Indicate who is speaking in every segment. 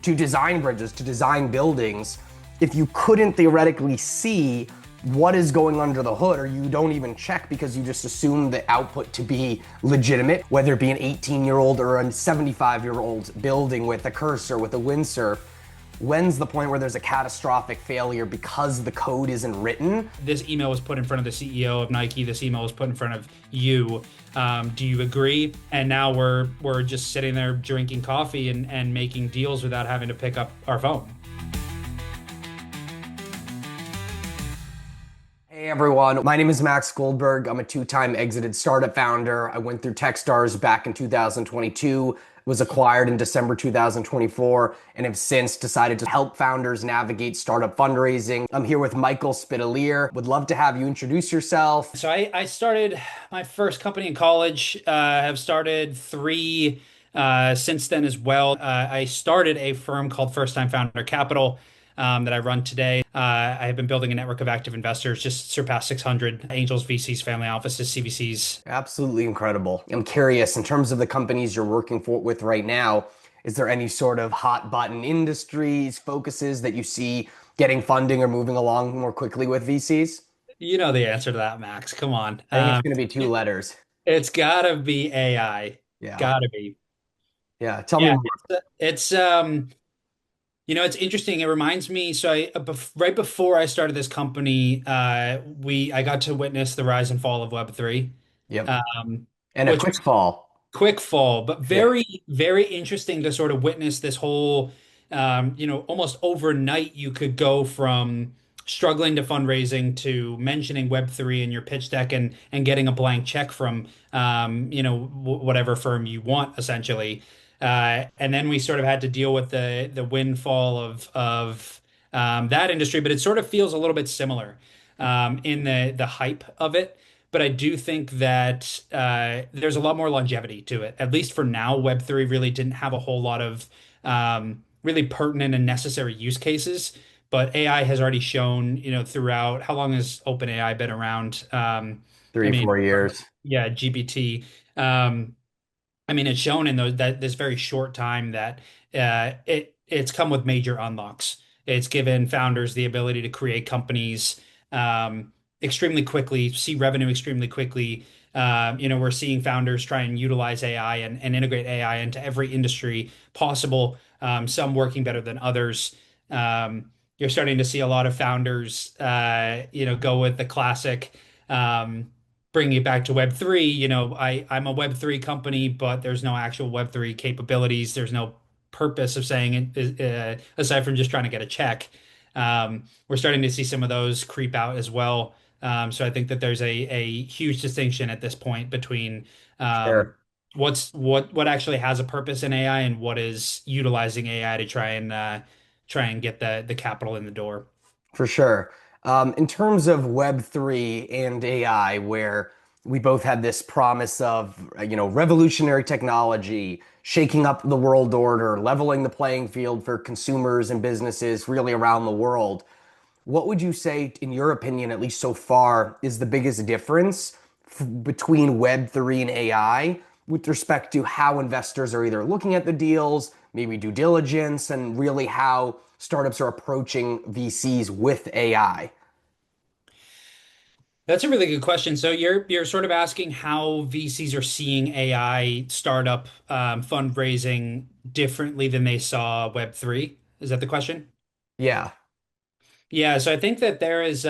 Speaker 1: to design bridges, to design buildings, if you couldn't theoretically see what is going under the hood, or you don't even check because you just assume the output to be legitimate, whether it be an 18-year-old or a 75-year-old building with a cursor, with a windsurf, when's the point where there's a catastrophic failure because the code isn't written?
Speaker 2: This email was put in front of the CEO of Nike. This email was put in front of you. Do you agree? And now we're just sitting there drinking coffee and making deals without having to pick up our phone.
Speaker 1: Hey everyone, my name is Max Goldberg. I'm a two-time exited startup founder. I went through Techstars back in 2022, was acquired in December 2024, and have since decided to help founders navigate startup fundraising. I'm here with Michael Spitalier. Would love to have you introduce yourself.
Speaker 2: So I started my first company in college. Have started three since then as well. I started a firm called First Time Founder Capital that I run today. I have been building a network of active investors, just surpassed 600 angels, VCs, family offices, CVCs.
Speaker 1: Absolutely incredible. I'm curious, in terms of the companies you're working with right now, is there any sort of hot button industries, focuses that you see getting funding or moving along more quickly with VCs?
Speaker 2: You know the answer to that, Max. Come on.
Speaker 1: I think it's going to be two letters.
Speaker 2: It's gotta be AI.
Speaker 1: Yeah.
Speaker 2: Gotta be.
Speaker 1: Yeah. Tell me
Speaker 2: Yeah,
Speaker 1: more.
Speaker 2: it's interesting. It reminds me. So right before I started this company, I got to witness the rise and fall of Web3,
Speaker 1: Yep.
Speaker 2: um,
Speaker 1: And a
Speaker 2: which
Speaker 1: quick
Speaker 2: was
Speaker 1: fall.
Speaker 2: quick fall, but
Speaker 1: Yeah.
Speaker 2: very, very interesting to sort of witness this whole, almost overnight you could go from struggling to fundraising to mentioning Web3 in your pitch deck and getting a blank check from, whatever firm you want, essentially. And then we sort of had to deal with the windfall of that industry, but it sort of feels a little bit similar in the hype of it. But I do think that there's a lot more longevity to it. At least for now, Web3 really didn't have a whole lot of really pertinent and necessary use cases. But AI has already shown, throughout how long has OpenAI been around? I
Speaker 1: Three,
Speaker 2: mean,
Speaker 1: 4 years.
Speaker 2: yeah, GPT. Um, I mean, it's shown in that this very short time that it's come with major unlocks. It's given founders the ability to create companies extremely quickly, see revenue extremely quickly. We're seeing founders try and utilize AI and integrate AI into every industry possible. Some working better than others. You're starting to see a lot of founders, go with the classic. Bringing it back to Web3, I'm a Web3 company, but there's no actual Web3 capabilities. There's no purpose of saying it aside from just trying to get a check. We're starting to see some of those creep out as well. So I think that there's a huge distinction at this point between um,
Speaker 1: Sure.
Speaker 2: what actually has a purpose in AI and what is utilizing AI to try and get the capital in the door.
Speaker 1: For sure. In terms of Web3 and AI, where we both had this promise of, revolutionary technology, shaking up the world order, leveling the playing field for consumers and businesses really around the world. What would you say, in your opinion, at least so far, is the biggest difference between Web3 and AI with respect to how investors are either looking at the deals, maybe due diligence, and really how startups are approaching VCs with AI?
Speaker 2: That's a really good question. So you're sort of asking how VCs are seeing AI startup fundraising differently than they saw Web3. Is that the question?
Speaker 1: Yeah,
Speaker 2: Yeah, so I think that that's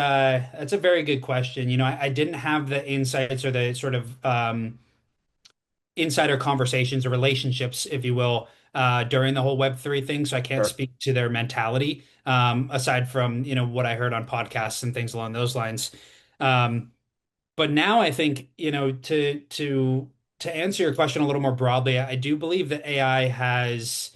Speaker 2: a very good question. I didn't have the insights or the sort of insider conversations or relationships, if you will, during the whole Web3 thing, so I can't
Speaker 1: sure.
Speaker 2: speak to their mentality aside from, what I heard on podcasts and things along those lines. Um, But now I think, to answer your question a little more broadly, I do believe that AI has,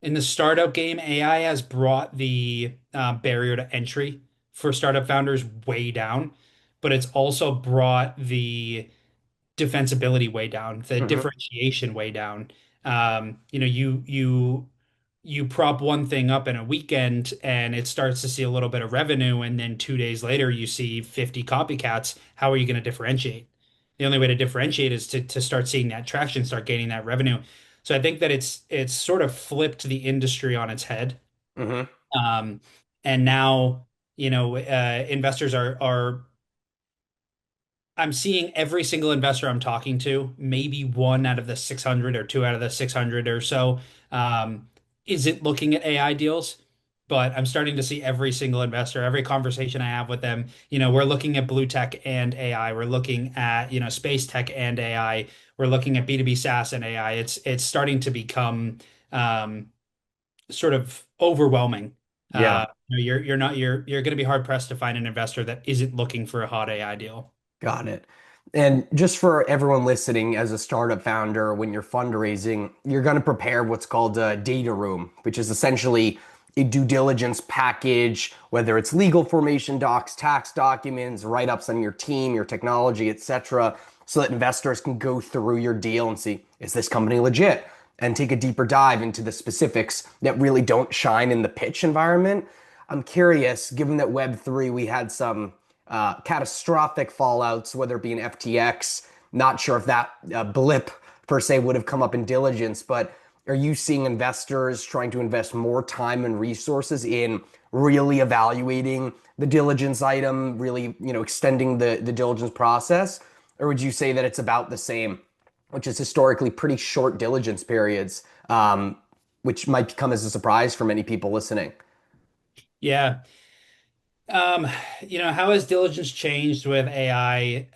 Speaker 2: in the startup game, AI has brought the barrier to entry for startup founders way down, but it's also brought the defensibility way down, the
Speaker 1: Mhm.
Speaker 2: differentiation way down. You prop one thing up in a weekend and it starts to see a little bit of revenue, and then 2 days later you see 50 copycats. How are you going to differentiate? The only way to differentiate is to start seeing that traction, start gaining that revenue. So I think that it's sort of flipped the industry on its head.
Speaker 1: Hmm.
Speaker 2: Um, and now, investors are I'm seeing every single investor I'm talking to, maybe one out of the 600 or two out of the 600 or so, um, isn't looking at AI deals. But I'm starting to see every single investor, every conversation I have with them, we're looking at blue tech and AI. We're looking at, space tech and AI. We're looking at B2B SaaS and AI. It's starting to become um, sort of overwhelming.
Speaker 1: Yeah.
Speaker 2: You're going to be hard pressed to find an investor that isn't looking for a hot AI deal.
Speaker 1: Got it. And just for everyone listening, as a startup founder, when you're fundraising, you're going to prepare what's called a data room, which is essentially a due diligence package, whether it's legal formation docs, tax documents, write-ups on your team, your technology, etc., so that investors can go through your deal and see, is this company legit? And take a deeper dive into the specifics that really don't shine in the pitch environment. I'm curious, given that Web3, we had some catastrophic fallouts, whether it be an FTX. Not sure if that blip per se would have come up in diligence, but are you seeing investors trying to invest more time and resources in really evaluating the diligence item, really, extending the diligence process? Or would you say that it's about the same, which is historically pretty short diligence periods, which might come as a surprise for many people listening?
Speaker 2: Yeah. Um, how has diligence changed with AI?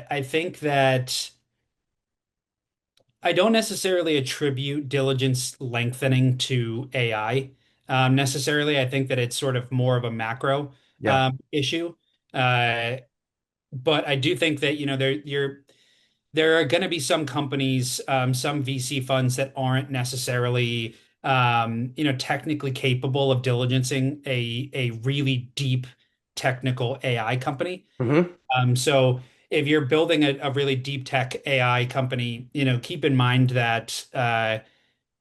Speaker 2: I think that I don't necessarily attribute diligence lengthening to AI. Necessarily. I think that it's sort of more of a macro
Speaker 1: Yeah.
Speaker 2: issue. Uh, but I do think that, there are going to be some companies, some VC funds that aren't necessarily, technically capable of diligencing a really deep technical AI company.
Speaker 1: Hmm.
Speaker 2: So if you're building a really deep tech AI company, keep in mind that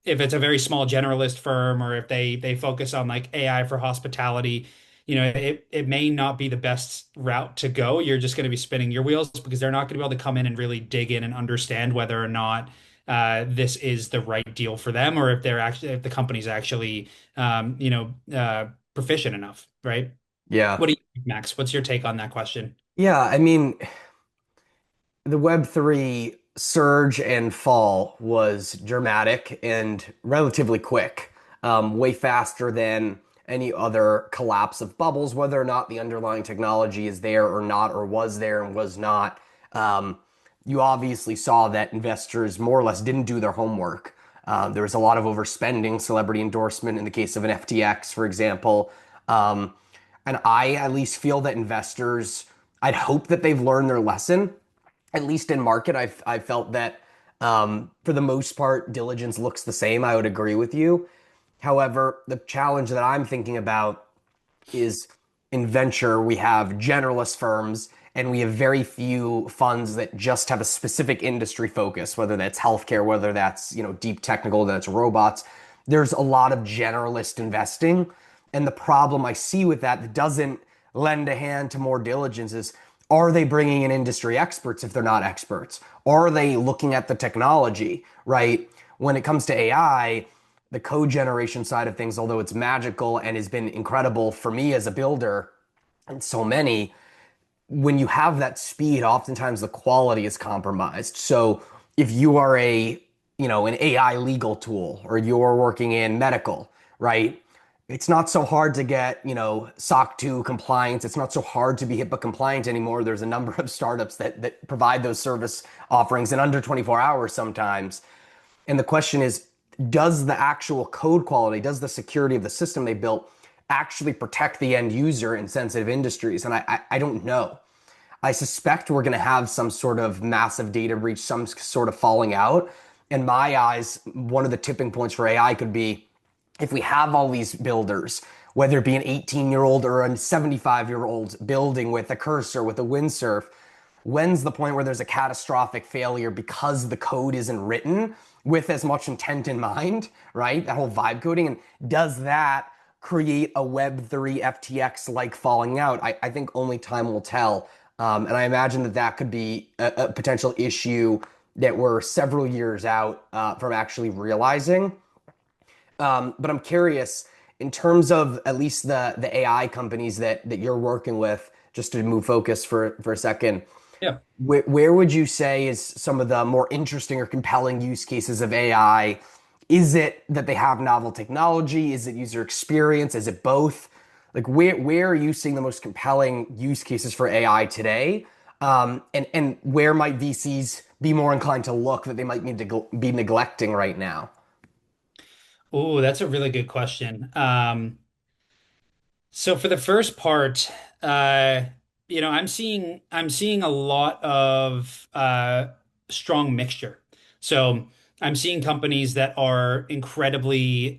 Speaker 2: if it's a very small generalist firm or if they focus on like AI for hospitality, it may not be the best route to go. You're just going to be spinning your wheels because they're not going to be able to come in and really dig in and understand whether or not this is the right deal for them or if the company's actually proficient enough, right?
Speaker 1: Yeah.
Speaker 2: What do you think, Max? What's your take on that question?
Speaker 1: Yeah. I mean, the Web3 surge and fall was dramatic and relatively quick, way faster than any other collapse of bubbles, whether or not the underlying technology is there or not, or was there and was not. Um, you obviously saw that investors more or less didn't do their homework. There was a lot of overspending, celebrity endorsement in the case of an FTX, for example. Um, and I at least feel that investors, I'd hope that they've learned their lesson at least in market, I felt that for the most part, diligence looks the same. I would agree with you. However, the challenge that I'm thinking about is in venture, we have generalist firms and we have very few funds that just have a specific industry focus, whether that's healthcare, whether that's, deep technical, whether that's robots. There's a lot of generalist investing. And the problem I see with that doesn't lend a hand to more diligence is, are they bringing in industry experts if they're not experts? Are they looking at the technology, right? When it comes to AI, the code generation side of things, although it's magical and has been incredible for me as a builder and so many, when you have that speed, oftentimes the quality is compromised. So if you are an AI legal tool or you're working in medical, right? It's not so hard to get, SOC 2 compliance. It's not so hard to be HIPAA compliant anymore. There's a number of startups that provide those service offerings in under 24 hours sometimes. And the question is, does the actual code quality, does the security of the system they built actually protect the end user in sensitive industries? And I don't know. I suspect we're going to have some sort of massive data breach, some sort of falling out. In my eyes, one of the tipping points for AI could be if we have all these builders, whether it be an 18-year-old or a 75-year-old building with a cursor, with a windsurf, when's the point where there's a catastrophic failure because the code isn't written with as much intent in mind, right? That whole vibe coding. And does that create a Web3 FTX like falling out? I think only time will tell. And I imagine that that could be a potential issue that we're several years out from actually realizing. But I'm curious, in terms of at least the AI companies that you're working with, just to move focus for a second,
Speaker 2: Yeah.
Speaker 1: where would you say is some of the more interesting or compelling use cases of AI? Is it that they have novel technology? Is it user experience? Is it both? Like where are you seeing the most compelling use cases for AI today? And where might VCs be more inclined to look that they might need to be neglecting right now?
Speaker 2: Oh, that's a really good question. So for the first part, uh, I'm seeing a lot of strong mixture. So I'm seeing companies that are incredibly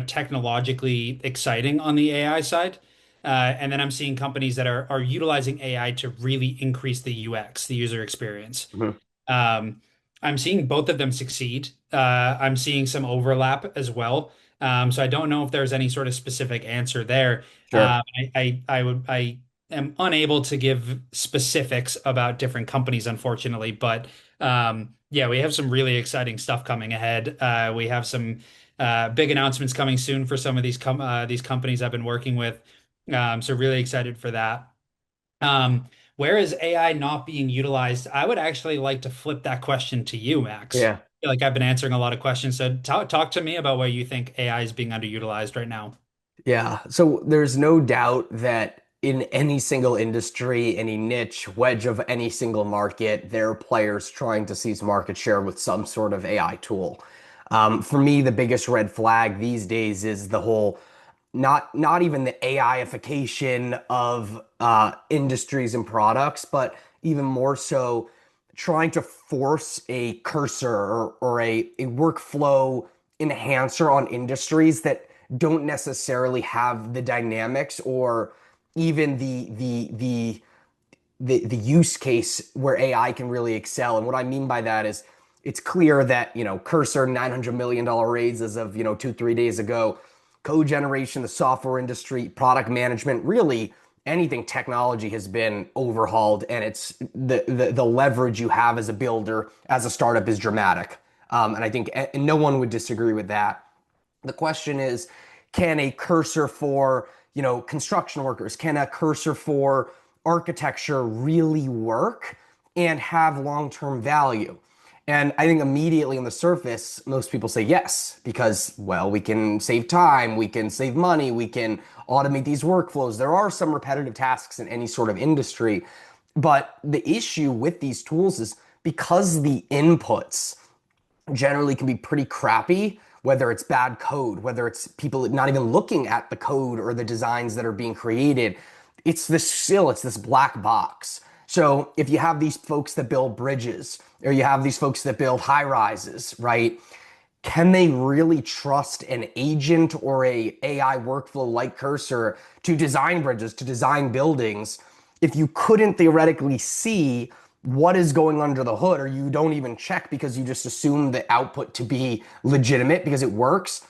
Speaker 2: technologically exciting on the AI side. And then I'm seeing companies that are utilizing AI to really increase the UX, the user experience.
Speaker 1: Mhm.
Speaker 2: Um, I'm seeing both of them succeed. I'm seeing some overlap as well. So I don't know if there's any sort of specific answer there.
Speaker 1: Sure.
Speaker 2: I am unable to give specifics about different companies, unfortunately. But yeah, we have some really exciting stuff coming ahead. We have some big announcements coming soon for some of these companies I've been working with. So really excited for that. Where is AI not being utilized? I would actually like to flip that question to you, Max.
Speaker 1: Yeah.
Speaker 2: I feel like I've been answering a lot of questions. So talk to me about where you think AI is being underutilized right now.
Speaker 1: Yeah. So there's no doubt that in any single industry, any niche, wedge of any single market, there are players trying to seize market share with some sort of AI tool. For me, the biggest red flag these days is the whole not even the AI-ification of industries and products, but even more so trying to force a cursor or a workflow enhancer on industries that don't necessarily have the dynamics or even the use case where AI can really excel. And what I mean by that is it's clear that, Cursor $900 million raise as of, 2, 3 days ago, code generation, the software industry, product management, really anything technology has been overhauled. And it's the leverage you have as a builder, as a startup is dramatic. And I think and no one would disagree with that. The question is, can a cursor for, construction workers, can a cursor for architecture really work and have long-term value? And I think immediately on the surface, most people say yes, because, well, we can save time, we can save money, we can automate these workflows. There are some repetitive tasks in any sort of industry. But the issue with these tools is because the inputs generally can be pretty crappy, whether it's bad code, whether it's people not even looking at the code or the designs that are being created. It's this black box. So if you have these folks that build bridges or you have these folks that build high rises, right? Can they really trust an agent or a AI workflow like Cursor to design bridges, to design buildings, if you couldn't theoretically see what is going under the hood, or you don't even check because you just assume the output to be legitimate because it works?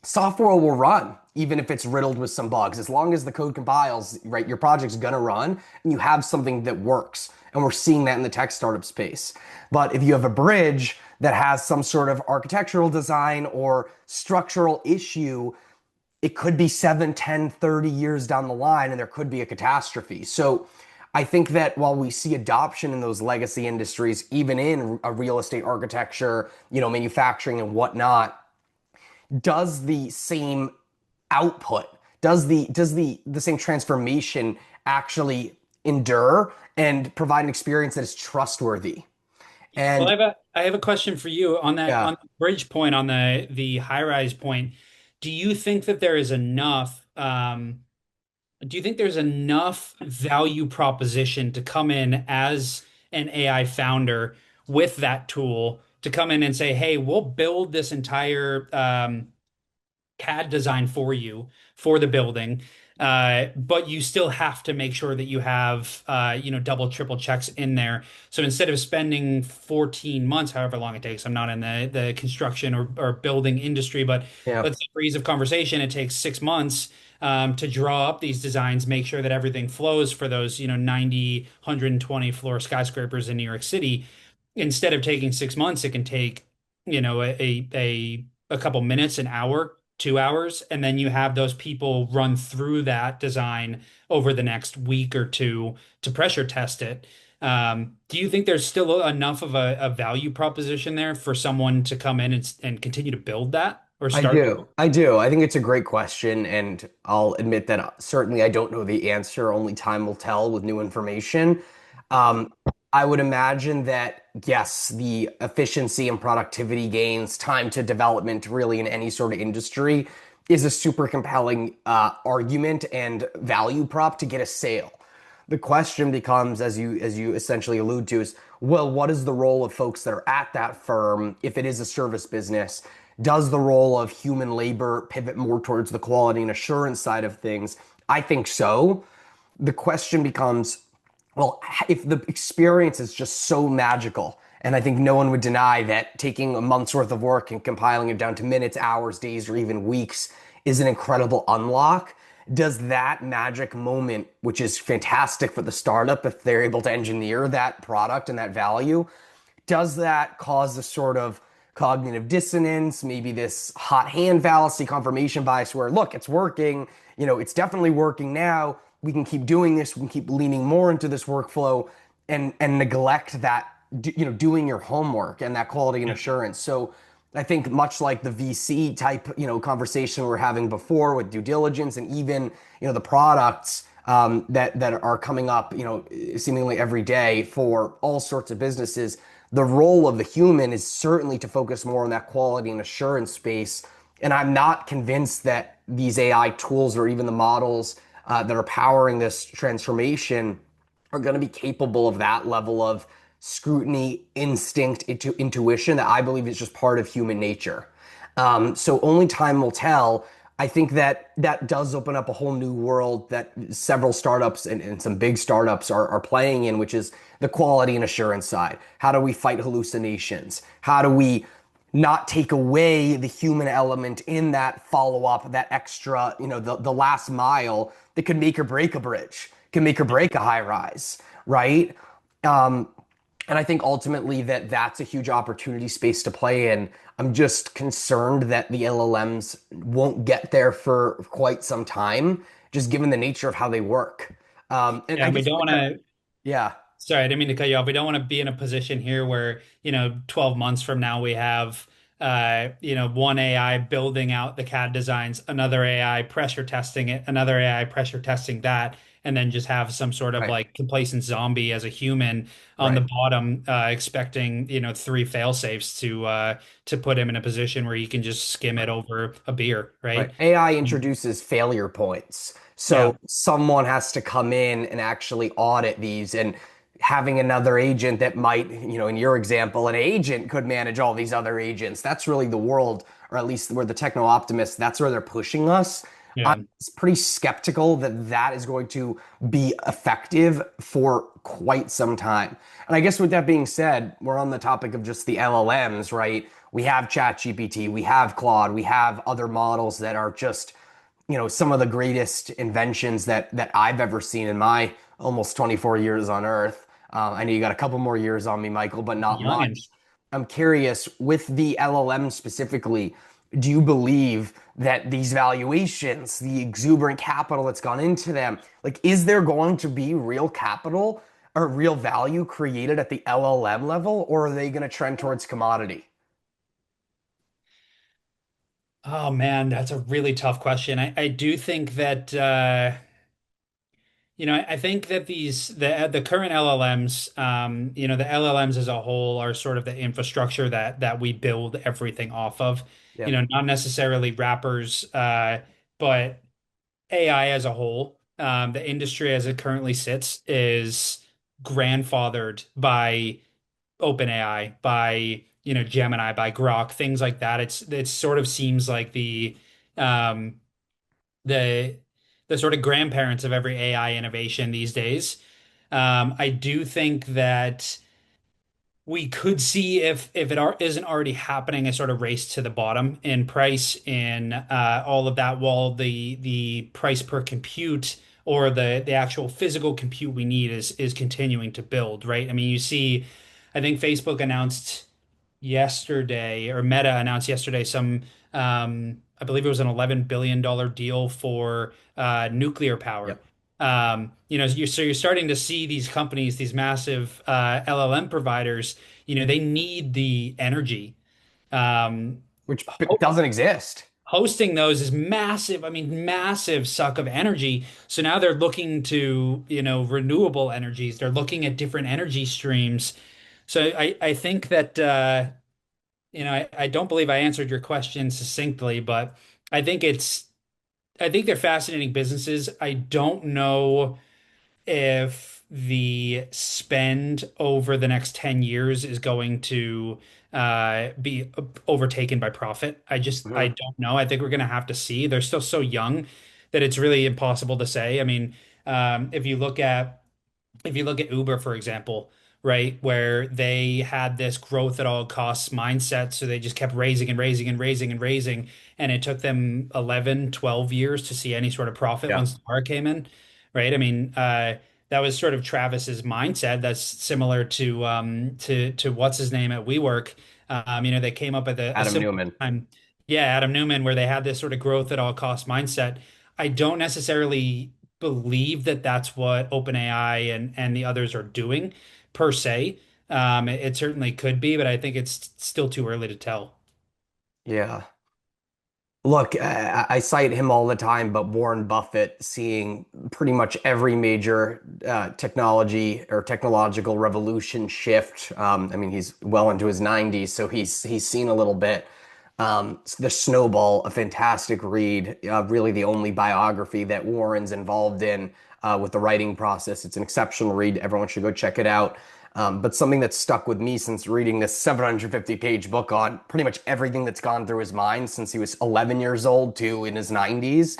Speaker 1: Software will run even if it's riddled with some bugs. As long as the code compiles, right, your project's gonna run and you have something that works. And we're seeing that in the tech startup space. But if you have a bridge that has some sort of architectural design or structural issue, it could be 7, 10, 30 years down the line and there could be a catastrophe. So I think that while we see adoption in those legacy industries, even in a real estate architecture, manufacturing and whatnot, does the same output, does the same transformation actually endure and provide an experience that is trustworthy?
Speaker 2: Well,
Speaker 1: And
Speaker 2: I have a question for you on that
Speaker 1: yeah,
Speaker 2: on the bridge point on the high rise point. Do you think that there is enough? Do you think there's enough value proposition to come in as an AI founder with that tool to come in and say, "Hey, we'll build this entire CAD design for you for the building, but you still have to make sure that you have double, triple checks in there. So instead of spending 14 months, however long it takes, I'm not in the construction or building industry, but
Speaker 1: yeah,
Speaker 2: let's say for ease of conversation, it takes 6 months to draw up these designs, make sure that everything flows for those 90, 120 floor skyscrapers in New York City. instead of taking 6 months, it can take, a couple minutes, an hour, 2 hours, and then you have those people run through that design over the next week or two to pressure test it. Do you think there's still enough of a value proposition there for someone to come in and continue to build that or
Speaker 1: I
Speaker 2: start?
Speaker 1: do. I do. I think it's a great question, and I'll admit that certainly I don't know the answer. Only time will tell with new information. Um, I would imagine that, yes, the efficiency and productivity gains, time to development, really in any sort of industry, is a super compelling argument and value prop to get a sale. The question becomes, as you essentially allude to, is, well, what is the role of folks that are at that firm if it is a service business? Does the role of human labor pivot more towards the quality and assurance side of things? I think so. The question becomes, well, if the experience is just so magical, and I think no one would deny that taking a month's worth of work and compiling it down to minutes, hours, days, or even weeks is an incredible unlock. Does that magic moment, which is fantastic for the startup if they're able to engineer that product and that value, does that cause a sort of cognitive dissonance, maybe this hot hand fallacy, confirmation bias where, look, it's working, it's definitely working now. We can keep doing this, we can keep leaning more into this workflow and neglect that, doing your homework and that quality and assurance. So I think much like the VC type, conversation we are having before with due diligence and even, the products that are coming up, seemingly every day for all sorts of businesses, the role of the human is certainly to focus more on that quality and assurance space. And I'm not convinced that these AI tools or even the models that are powering this transformation are going to be capable of that level of scrutiny, instinct, intuition that I believe is just part of human nature. So only time will tell. I think that that does open up a whole new world that several startups and some big startups are playing in, which is the quality and assurance side. How do we fight hallucinations? How do we not take away the human element in that follow up, that extra, the last mile that could make or break a bridge, can make or break a high rise, right? Um, and I think ultimately that that's a huge opportunity space to play in. I'm just concerned that the LLMs won't get there for quite some time, just given the nature of how they work. And
Speaker 2: Yeah,
Speaker 1: I
Speaker 2: and we
Speaker 1: guess
Speaker 2: don't
Speaker 1: with
Speaker 2: want
Speaker 1: that,
Speaker 2: to.
Speaker 1: yeah,
Speaker 2: Sorry, I didn't mean to cut you off. We don't want to be in a position here where, 12 months from now we have, one AI building out the CAD designs, another AI pressure testing it, another AI pressure testing that, and then just have some sort of
Speaker 1: right,
Speaker 2: like complacent zombie as a human on the
Speaker 1: right.
Speaker 2: bottom, expecting, three fail safes to put him in a position where he can just skim it
Speaker 1: Right.
Speaker 2: over a beer,
Speaker 1: Right.
Speaker 2: right?
Speaker 1: AI introduces failure points.
Speaker 2: Yeah,
Speaker 1: So someone has to come in and actually audit these and having another agent that might, in your example, an agent could manage all these other agents. That's really the world, or at least where the techno optimists, that's where they're pushing us. I'm
Speaker 2: yeah.
Speaker 1: pretty skeptical that that is going to be effective for quite some time. And I guess with that being said, we're on the topic of just the LLMs, right? We have ChatGPT, we have Claude, we have other models that are just, some of the greatest inventions that I've ever seen in my almost 24 years on Earth. I know you got a couple more years on me, Michael, but not
Speaker 2: Youngin.
Speaker 1: much. I'm curious, with the LLM specifically, do you believe that these valuations, the exuberant capital that's gone into them, like, is there going to be real capital or real value created at the LLM level, or are they going to trend towards commodity?
Speaker 2: Oh man, that's a really tough question. I do think that I think that the current LLMs, the LLMs as a whole are sort of the infrastructure that we build everything off of.
Speaker 1: Yep.
Speaker 2: Not necessarily wrappers, but AI as a whole. The industry as it currently sits is grandfathered by OpenAI, by Gemini, by Grok, things like that. It sort of seems like um, the the sort of grandparents of every AI innovation these days. I do think that we could see if it isn't already happening, a sort of race to the bottom in price in all of that, while the price per compute or the actual physical compute we need is continuing to build, right? I mean, you see. I think Facebook announced yesterday, or Meta announced yesterday, I believe it was an $11 billion deal for nuclear power.
Speaker 1: Yep.
Speaker 2: So you're starting to see these companies, these massive LLM providers, they need the energy. Um,
Speaker 1: Which doesn't exist.
Speaker 2: Hosting those is massive. I mean, massive suck of energy. So now they're looking to, renewable energies. They're looking at different energy streams. So I think that I don't believe I answered your question succinctly, but I think I think they're fascinating businesses. I don't know if the spend over the next 10 years is going to be overtaken by profit. I
Speaker 1: Mhm.
Speaker 2: don't know. I think we're going to have to see. They're still so young that it's really impossible to say. I mean, if you look at Uber, for example, right, where they had this growth at all costs mindset, so they just kept raising and raising and raising and raising, and it took them 11, 12 years to see any sort of profit
Speaker 1: Yeah.
Speaker 2: once the car came in, right? I mean, that was sort of Travis's mindset. That's similar to what's his name at WeWork. They came up at a
Speaker 1: Adam
Speaker 2: similar
Speaker 1: Newman.
Speaker 2: time. Yeah, Adam Newman, where they had this sort of growth at all cost mindset. I don't necessarily believe that that's what OpenAI and the others are doing per se. It certainly could be, but I think it's still too early to tell.
Speaker 1: Yeah. Look, I cite him all the time, but Warren Buffett seeing pretty much every major technology or technological revolution shift. I mean, he's well into his 90s, so he's seen a little bit. The Snowball, a fantastic read, really the only biography that Warren's involved in with the writing process. It's an exceptional read. Everyone should go check it out. But something that's stuck with me since reading this 750-page book on pretty much everything that's gone through his mind since he was 11 years old to in his 90s,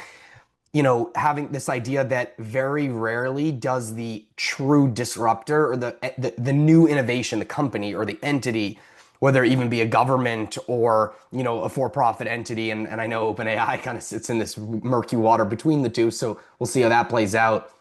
Speaker 1: having this idea that very rarely does the true disruptor or the new innovation, the company or the entity, whether it even be a government or, a for-profit entity. And I know OpenAI kind of sits in this murky water between the two. So we'll see how that plays out.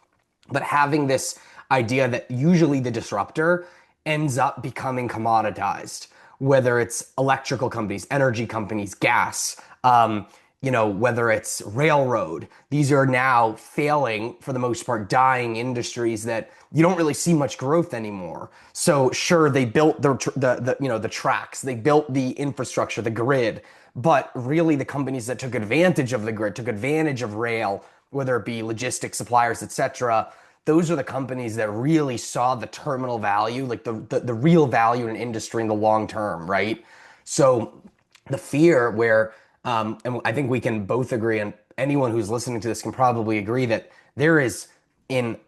Speaker 1: But having this idea that usually the disruptor ends up becoming commoditized, whether it's electrical companies, energy companies, gas, whether it's railroad, these are now failing for the most part, dying industries that you don't really see much growth anymore. So sure, they built the tracks, they built the infrastructure, the grid, but really the companies that took advantage of the grid, took advantage of rail, whether it be logistics suppliers, etc., those are the companies that really saw the terminal value, like the real value in an industry in the long term, right? So the fear where, and I think we can both agree, and anyone who's listening to this can probably agree that there is in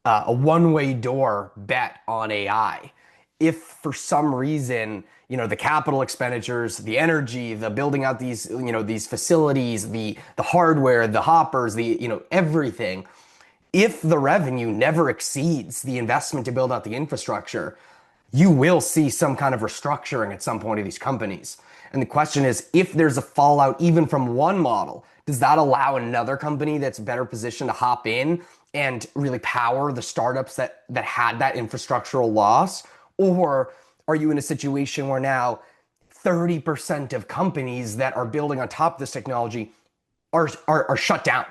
Speaker 1: a one-way door bet on AI. If for some reason, the capital expenditures, the energy, the building out these facilities, the hardware, the hoppers, everything, if the revenue never exceeds the investment to build out the infrastructure, you will see some kind of restructuring at some point of these companies. And the question is, if there's a fallout even from one model, does that allow another company that's better positioned to hop in and really power the startups that had that infrastructural loss? Or are you in a situation where now 30% of companies that are building on top of this technology are shut down?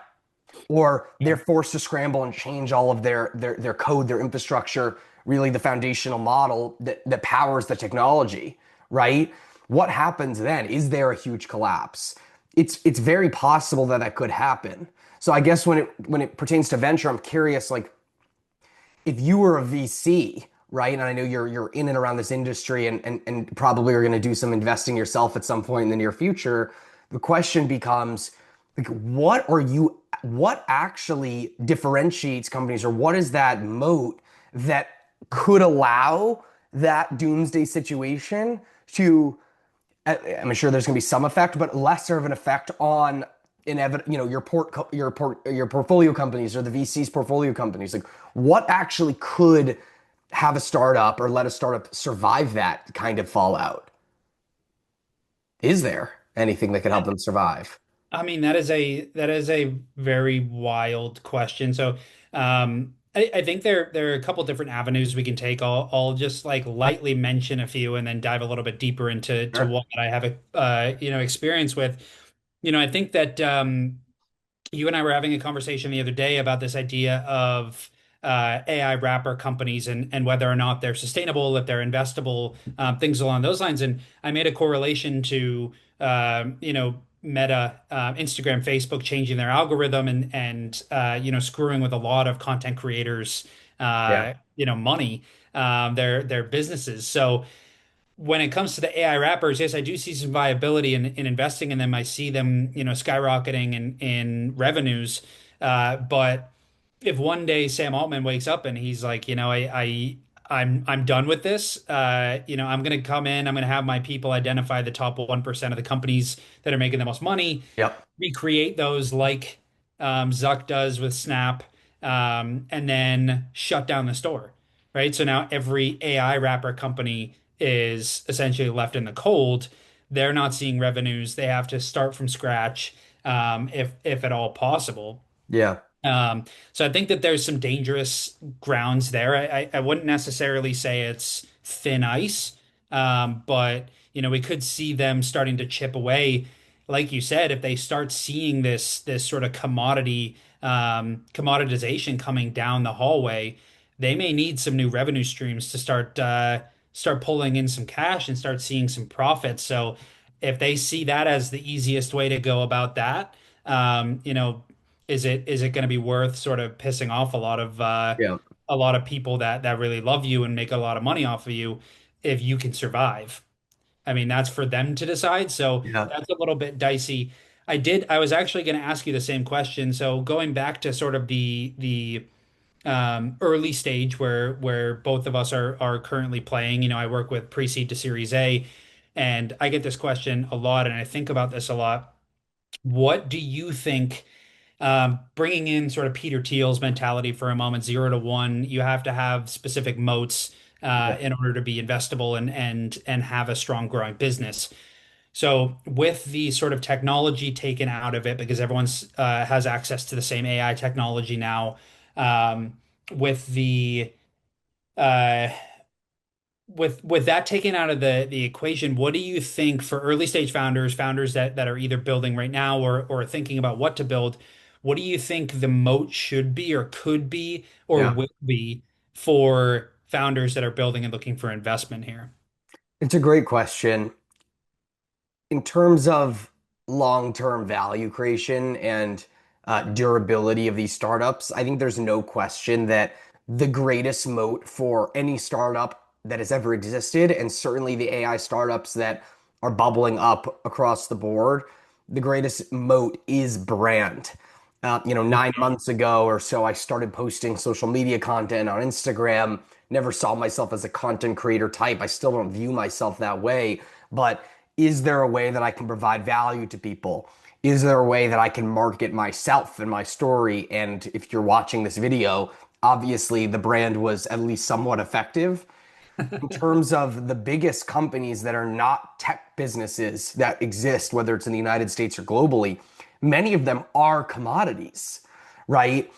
Speaker 1: Or
Speaker 2: Yeah.
Speaker 1: they're forced to scramble and change all of their code, their infrastructure, really the foundational model that powers the technology, right? What happens then? Is there a huge collapse? It's very possible that that could happen. So I guess when it pertains to venture, I'm curious, like if you were a VC, right? And I know you're in and around this industry and probably are going to do some investing yourself at some point in the near future. The question becomes like what actually differentiates companies or what is that moat that could allow that doomsday situation to I'm sure there's going to be some effect, but lesser of an effect on your portfolio companies or the VC's portfolio companies. Like, what actually could have a startup or let a startup survive that kind of fallout? Is there anything that could help them survive?
Speaker 2: I mean, that is a very wild question. So, I think there are a couple different avenues we can take. I'll just like lightly mention a few and then dive a little bit deeper into
Speaker 1: Sure.
Speaker 2: one that I have a experience with. I think that you and I were having a conversation the other day about this idea of AI wrapper companies and whether or not they're sustainable, if they're investable, things along those lines. And I made a correlation to Meta, Instagram, Facebook changing their algorithm and screwing with a lot of content creators,
Speaker 1: Yeah.
Speaker 2: money, their businesses. So when it comes to the AI wrappers, yes, I do see some viability in investing in them. I see them, skyrocketing in revenues. But if one day Sam Altman wakes up and he's like, I'm done with this. I'm going to come in. I'm going to have my people identify the top 1% of the companies that are making the most money,
Speaker 1: Yep.
Speaker 2: recreate those like Zuck does with Snap, and then shut down the store, right? So now every AI wrapper company is essentially left in the cold. They're not seeing revenues. They have to start from scratch, if at all possible.
Speaker 1: Yeah.
Speaker 2: So I think that there's some dangerous grounds there. I wouldn't necessarily say it's thin ice, but we could see them starting to chip away. Like you said, if they start seeing this sort of commoditization coming down the hallway, they may need some new revenue streams to start pulling in some cash and start seeing some profits. So if they see that as the easiest way to go about that, is it going to be worth sort of pissing off
Speaker 1: Yeah.
Speaker 2: a lot of people that really love you and make a lot of money off of you if you can survive? I mean, that's for them to decide. So
Speaker 1: Yeah.
Speaker 2: that's a little bit dicey. I was actually going to ask you the same question. So going back to sort of the early stage where both of us are currently playing, I work with pre-seed to Series A, and I get this question a lot, and I think about this a lot. What do you think? Bringing in sort of Peter Thiel's mentality for a moment, 0 to 1, you have to have specific moats
Speaker 1: Yeah.
Speaker 2: in order to be investable and have a strong growing business. So with the sort of technology taken out of it, because everyone's has access to the same AI technology now, with the uh, with that taken out of the equation, what do you think for early stage founders that are either building right now or thinking about what to build, what do you think the moat should be or could be or
Speaker 1: Yeah.
Speaker 2: will be for founders that are building and looking for investment here?
Speaker 1: It's a great question. In terms of long-term value creation and durability of these startups, I think there's no question that the greatest moat for any startup that has ever existed, and certainly the AI startups that are bubbling up across the board, the greatest moat is brand. 9 months ago or so, I started posting social media content on Instagram. Never saw myself as a content creator type. I still don't view myself that way. But is there a way that I can provide value to people? Is there a way that I can market myself and my story? And if you're watching this video, obviously the brand was at least somewhat effective. In terms of the biggest companies that are not tech businesses that exist, whether it's in the United States or globally, many of them are commodities, right?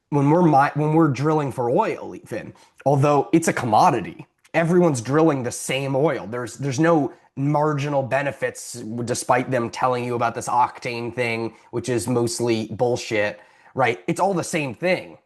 Speaker 1: When we're drilling for oil, even although it's a commodity, everyone's drilling the same oil. There's no marginal benefits, despite them telling you about this octane thing, which is mostly bullshit, right? It's all the same thing.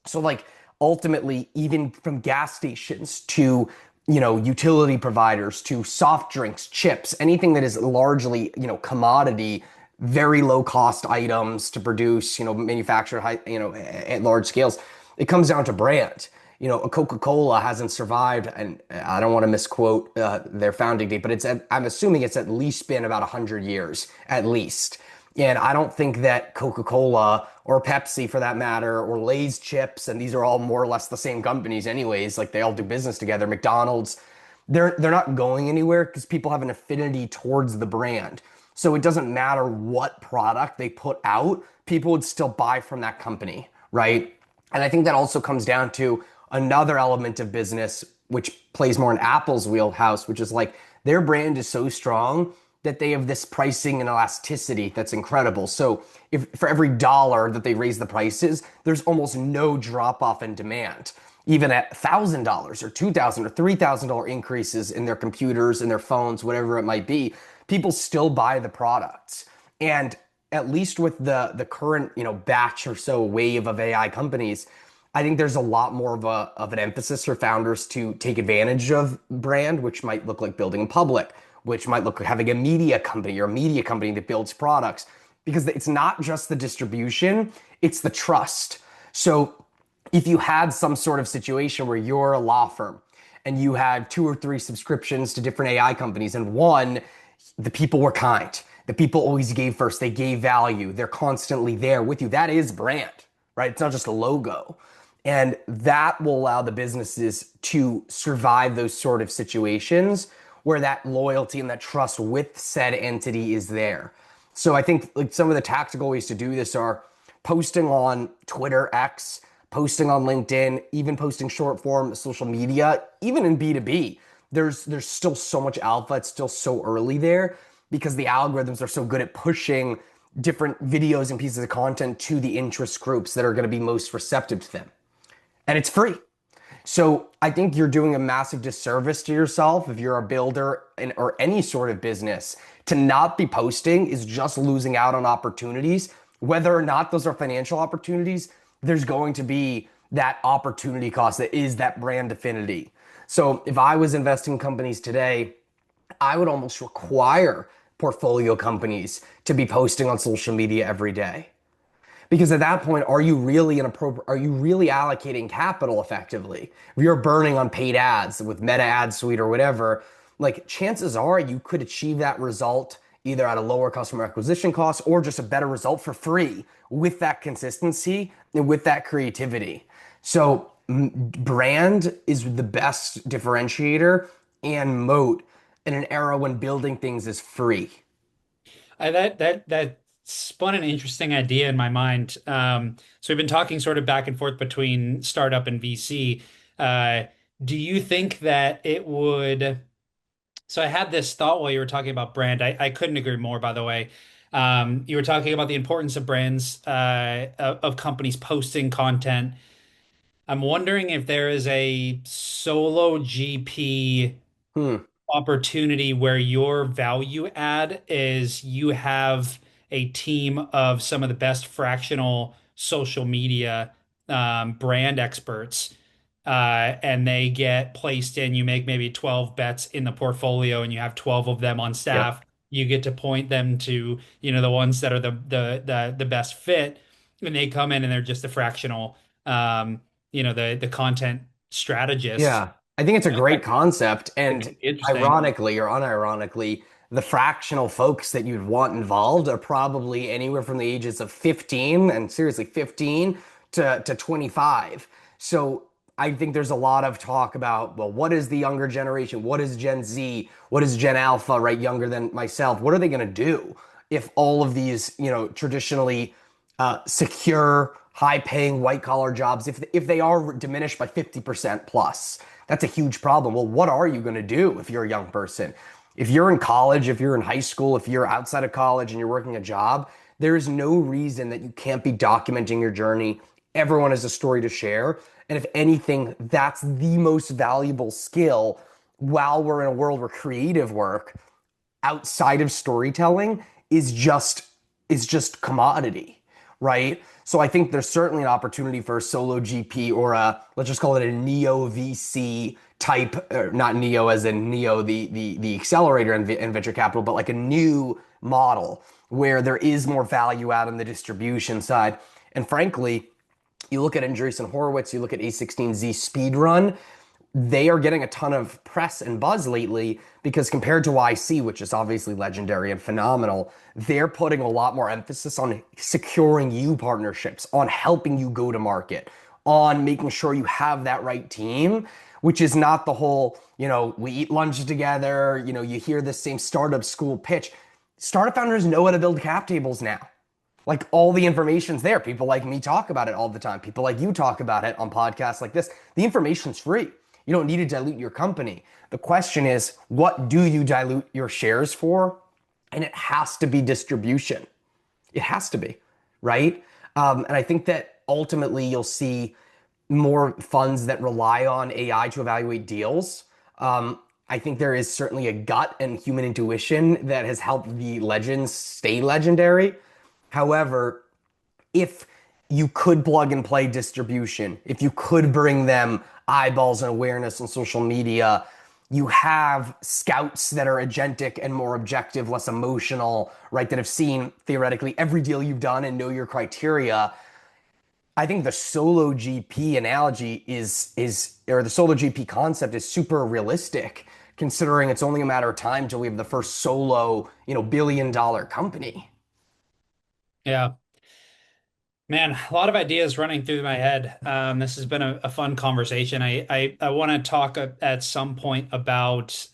Speaker 1: So like ultimately, even from gas stations to utility providers to soft drinks, chips, anything that is largely commodity, very low cost items to produce, manufacture high, at large scales. It comes down to brand. A Coca-Cola hasn't survived, and I don't want to misquote their founding date, but I'm assuming it's at least been about 100 years, at least. And I don't think that Coca-Cola or Pepsi, for that matter, or Lay's chips, and these are all more or less the same companies, anyways. Like they all do business together. McDonald's, they're not going anywhere because people have an affinity towards the brand. So it doesn't matter what product they put out, people would still buy from that company, right? And I think that also comes down to another element of business, which plays more in Apple's wheelhouse, which is like their brand is so strong. that they have this pricing and elasticity that's incredible. So if for every dollar that they raise the prices, there's almost no drop off in demand. Even at $1,000 or $2,000 or $3,000 increases in their computers and their phones, whatever it might be, people still buy the products. And at least with the current, batch or so wave of AI companies, I think there's a lot more of an emphasis for founders to take advantage of brand, which might look like building in public, which might look like having a media company or a media company that builds products, because it's not just the distribution, it's the trust. So if you had some sort of situation where you're a law firm and you had two or three subscriptions to different AI companies, and one, the people were kind. The people always gave first. They gave value. They're constantly there with you. That is brand, right? It's not just a logo. And that will allow the businesses to survive those sort of situations where that loyalty and that trust with said entity is there. So I think like some of the tactical ways to do this are posting on Twitter X, posting on LinkedIn, even posting short form social media, even in B2B. There's still so much alpha. It's still so early there because the algorithms are so good at pushing different videos and pieces of content to the interest groups that are going to be most receptive to them. And it's free. So I think you're doing a massive disservice to yourself if you're a builder or any sort of business. To not be posting is just losing out on opportunities. Whether or not those are financial opportunities, there's going to be that opportunity cost that is that brand affinity. So if I was investing in companies today, I would almost require portfolio companies to be posting on social media every day. Because at that point, are you really allocating capital effectively? If you're burning on paid ads with Meta Ad Suite or whatever, like chances are you could achieve that result either at a lower customer acquisition cost or just a better result for free with that consistency and with that creativity. So brand is the best differentiator and moat in an era when building things is free.
Speaker 2: That spun an interesting idea in my mind. So we've been talking sort of back and forth between startup and VC. Uh, do you think that it would? So I had this thought while you were talking about brand. I couldn't agree more, by the way. You were talking about the importance of brands, of companies posting content. I'm wondering if there is a solo GP
Speaker 1: Hmm.
Speaker 2: opportunity where your value add is you have a team of some of the best fractional social media brand experts, and they get placed in. You make maybe 12 bets in the portfolio, and you have 12 of them on
Speaker 1: Yep.
Speaker 2: staff. You get to point them to, the ones that are the best fit, and they come in and they're just a fractional, the content strategist.
Speaker 1: Yeah, I think it's a great
Speaker 2: That
Speaker 1: concept. And
Speaker 2: could be interesting.
Speaker 1: ironically or unironically, the fractional folks that you'd want involved are probably anywhere from the ages of 15 and seriously 15 to 25. So I think there's a lot of talk about, well, what is the younger generation? What is Gen Z? What is Gen Alpha, right? Younger than myself. What are they going to do if all of these, traditionally secure, high-paying white-collar jobs, if they are diminished by 50% plus, that's a huge problem. Well, what are you going to do if you're a young person? If you're in college, if you're in high school, if you're outside of college and you're working a job, there is no reason that you can't be documenting your journey. Everyone has a story to share. And if anything, that's the most valuable skill while we're in a world where creative work outside of storytelling is just commodity, right? So I think there's certainly an opportunity for a solo GP or a, let's just call it a neo VC type, or not neo as in neo the accelerator in venture capital, but like a new model where there is more value out on the distribution side. And frankly, you look at Andreessen Horowitz, you look at A16Z Speedrun, they are getting a ton of press and buzz lately because compared to YC, which is obviously legendary and phenomenal, they're putting a lot more emphasis on securing you partnerships, on helping you go to market, on making sure you have that right team, which is not the whole, we eat lunch together, you hear this same startup school pitch. Startup founders know how to build cap tables now. Like all the information's there. People like me talk about it all the time. People like you talk about it on podcasts like this. The information's free. You don't need to dilute your company. The question is, what do you dilute your shares for? and it has to be distribution. It has to be, right? And I think that ultimately you'll see more funds that rely on AI to evaluate deals. I think there is certainly a gut and human intuition that has helped the legends stay legendary. However, if you could plug and play distribution, if you could bring them eyeballs and awareness on social media, you have scouts that are agentic and more objective, less emotional, right? That have seen theoretically every deal you've done and know your criteria. I think the solo GP analogy is or the solo GP concept is super realistic, considering it's only a matter of time till we have the first solo, billion-dollar company.
Speaker 2: Yeah. Man, a lot of ideas running through my head. This has been a fun conversation. I want to talk at some point about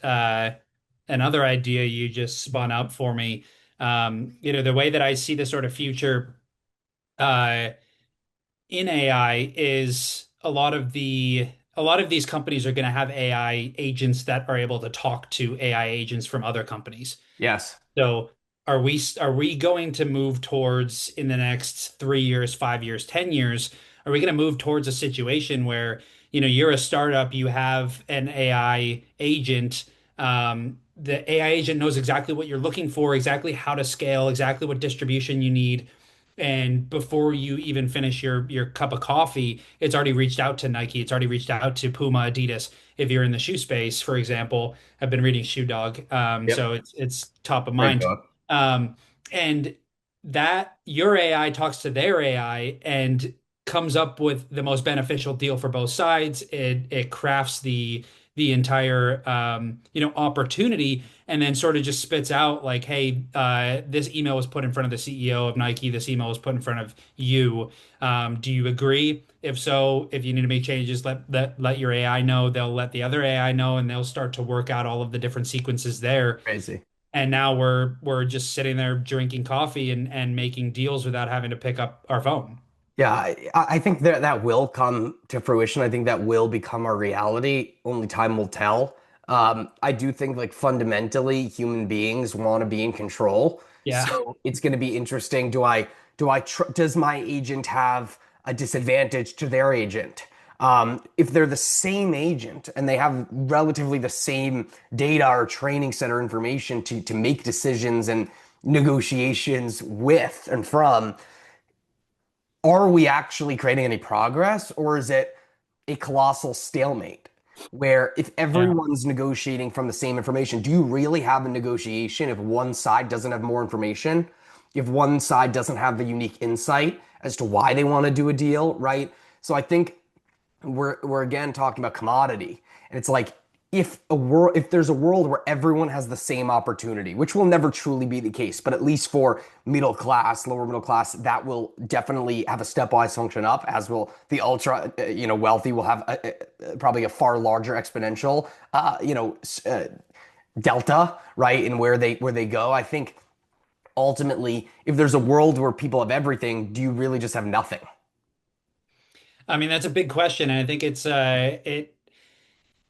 Speaker 2: another idea you just spun up for me. The way that I see the sort of future uh, in AI is a lot of these companies are going to have AI agents that are able to talk to AI agents from other companies.
Speaker 1: Yes.
Speaker 2: So are we going to move towards in the next 3 years, 5 years, 10 years? Are we going to move towards a situation where, you're a startup, you have an AI agent, the AI agent knows exactly what you're looking for, exactly how to scale, exactly what distribution you need. And before you even finish your cup of coffee, it's already reached out to Nike, it's already reached out to Puma, Adidas. If you're in the shoe space, for example, I've been reading Shoe Dog,
Speaker 1: Yep.
Speaker 2: so it's top of
Speaker 1: Great
Speaker 2: mind.
Speaker 1: book.
Speaker 2: Um, and that your AI talks to their AI and comes up with the most beneficial deal for both sides. It crafts the entire opportunity and then sort of just spits out like, hey, this email was put in front of the CEO of Nike. This email was put in front of you. Do you agree? If so, if you need to make changes, let your AI know. They'll let the other AI know, and they'll start to work out all of the different sequences there.
Speaker 1: Crazy.
Speaker 2: And now we're just sitting there drinking coffee and making deals without having to pick up our phone.
Speaker 1: Yeah, I think that that will come to fruition. I think that will become our reality. Only time will tell. I do think like fundamentally human beings want to be in control.
Speaker 2: Yeah.
Speaker 1: So it's going to be interesting. Does my agent have a disadvantage to their agent? If they're the same agent and they have relatively the same data or training set or information to make decisions and negotiations with and from, are we actually creating any progress, or is it a colossal stalemate where if
Speaker 2: Yeah.
Speaker 1: everyone's negotiating from the same information, do you really have a negotiation if one side doesn't have more information? If one side doesn't have the unique insight as to why they want to do a deal, right? So I think we're again talking about commodity, and it's like if there's a world where everyone has the same opportunity, which will never truly be the case, but at least for middle class, lower middle class, that will definitely have a stepwise function up, as will the ultra wealthy will have probably a far larger exponential delta, right, in where they go. I think ultimately, if there's a world where people have everything, do you really just have nothing?
Speaker 2: I mean, that's a big question, and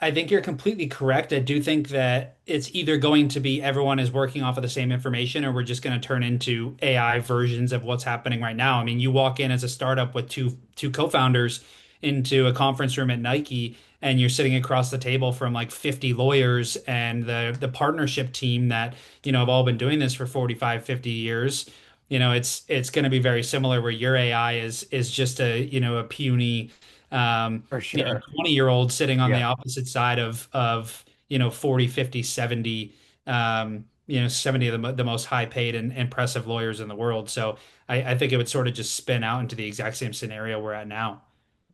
Speaker 2: I think you're completely correct. I do think that it's either going to be everyone is working off of the same information, or we're just going to turn into AI versions of what's happening right now. I mean, you walk in as a startup with two co-founders into a conference room at Nike, and you're sitting across the table from like 50 lawyers and the partnership team that, have all been doing this for 45, 50 years. It's going to be very similar where your AI is just a puny
Speaker 1: For sure.
Speaker 2: 20-year-old sitting on the
Speaker 1: Yeah.
Speaker 2: opposite side of 40, 50, 70, 70 of the most high paid and impressive lawyers in the world. So I think it would sort of just spin out into the exact same scenario we're at now.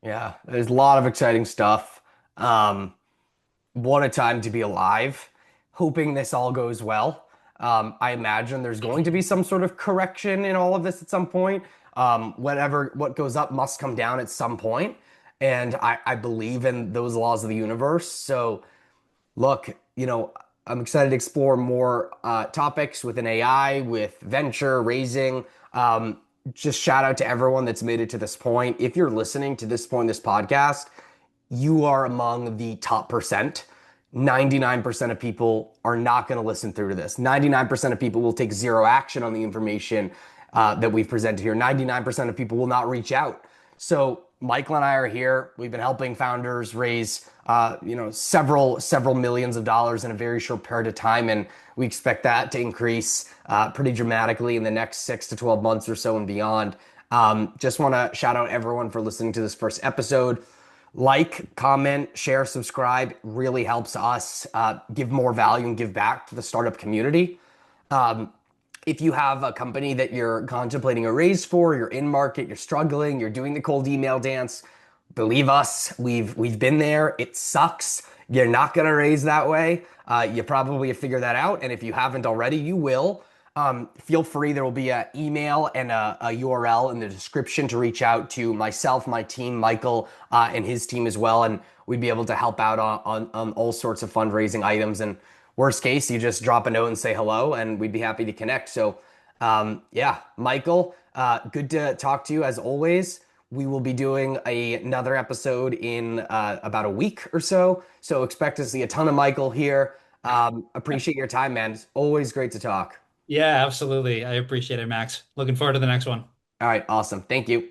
Speaker 1: Yeah, there's a lot of exciting stuff. Um, what a time to be alive. Hoping this all goes well. I imagine there's going to be some sort of correction in all of this at some point. What goes up must come down at some point. And I believe in those laws of the universe. So look, I'm excited to explore more topics within AI, with venture, raising. Just shout out to everyone that's made it to this point. If you're listening to this point in this podcast, you are among the top percent. 99% of people are not going to listen through to this. 99% of people will take zero action on the information that we've presented here. 99% of people will not reach out. So Michael and I are here. We've been helping founders raise, several millions of dollars in a very short period of time, and we expect that to increase pretty dramatically in the next 6 to 12 months or so and beyond. Just want to shout out everyone for listening to this first episode. Like, comment, share, subscribe really helps us give more value and give back to the startup community. Um, if you have a company that you're contemplating a raise for, you're in market, you're struggling, you're doing the cold email dance, believe us, we've been there. It sucks. You're not gonna raise that way. You probably have figured that out, and if you haven't already, you will. Feel free. There will be an email and a URL in the description to reach out to myself, my team, Michael, and his team as well, and we'd be able to help out on all sorts of fundraising items. And worst case, you just drop a note and say hello, and we'd be happy to connect. So, yeah, Michael, good to talk to you as always. We will be doing another episode in about a week or so. So expect to see a ton of Michael here. Appreciate your time, man. It's always great to talk.
Speaker 2: Yeah, absolutely. I appreciate it, Max. Looking forward to the next one.
Speaker 1: All right, awesome. Thank you.